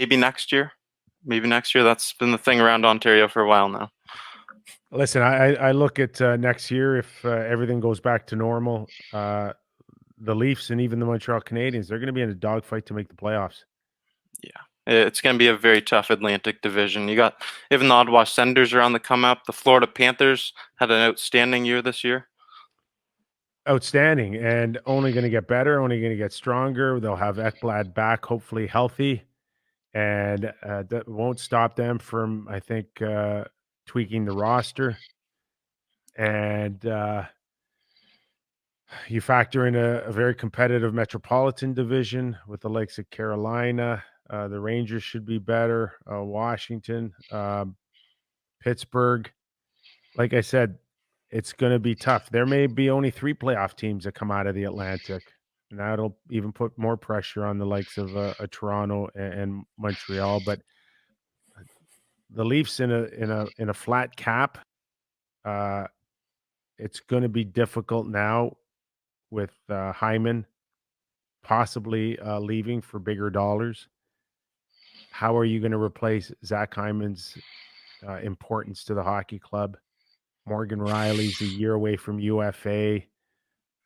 maybe next year. Maybe next year. That's been the thing around Ontario for a while now. Listen, I look at next year if everything goes back to normal. The Leafs and even the Montreal Canadiens, they're going to be in a dogfight to make the playoffs. Yeah. It's going to be a very tough Atlantic division. You got even the Ottawa Senators are on the come up. The Florida Panthers had an outstanding year this year. Outstanding, and only going to get better, only going to get stronger. They'll have Ekblad back, hopefully healthy, and that won't stop them from, I think, tweaking the roster. And you factor in a very competitive Metropolitan division with the likes of Carolina. The Rangers should be better. Washington, Pittsburgh. Like I said, it's going to be tough. There may be only 3 playoff teams that come out of the Atlantic, and that'll even put more pressure on the likes of a Toronto and Montreal. But the Leafs in a flat cap, uh, it's going to be difficult now with Hyman possibly leaving for bigger dollars. How are you going to replace Zach Hyman's importance to the hockey club? Morgan Riley's a year away from UFA.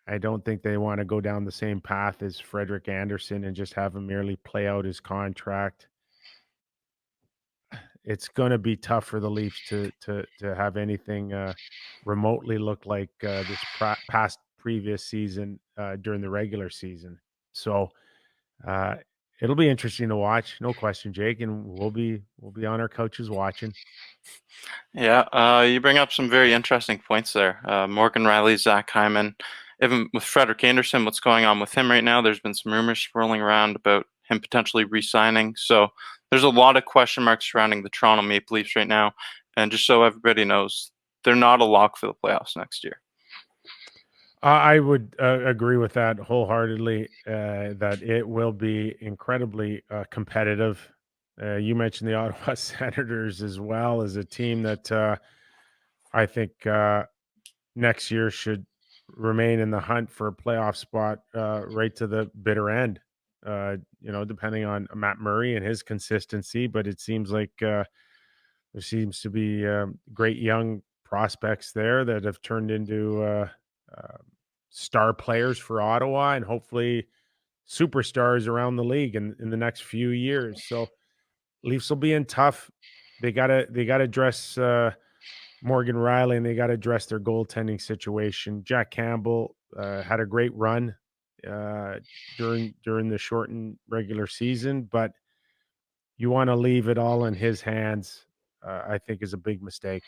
I don't think they want to go down the same path as Frederick Anderson and just have him merely play out his contract. It's going to be tough for the Leafs to have anything remotely look like this past previous season during the regular season. So uh, it'll be interesting to watch, no question, Jake, and we'll be on our couches watching. Yeah, you bring up some very interesting points there. Morgan Riley, Zach Hyman, even with Frederick Anderson, what's going on with him right now? There's been some rumors swirling around about him potentially re-signing. So there's a lot of question marks surrounding the Toronto Maple Leafs right now. And just so everybody knows, they're not a lock for the playoffs next year. I would agree with that wholeheartedly. That it will be incredibly competitive. You mentioned the Ottawa Senators as well as a team that I think next year should remain in the hunt for a playoff spot right to the bitter end. Depending on Matt Murray and his consistency, but it seems like there seems to be great young prospects there that have turned into uh, star players for Ottawa and hopefully superstars around the league in the next few years. So Leafs will be in tough. They gotta address Morgan Riley, and they got to address their goaltending situation. Jack Campbell had a great run uh, during the shortened regular season, but you want to leave it all in his hands. I think is a big mistake.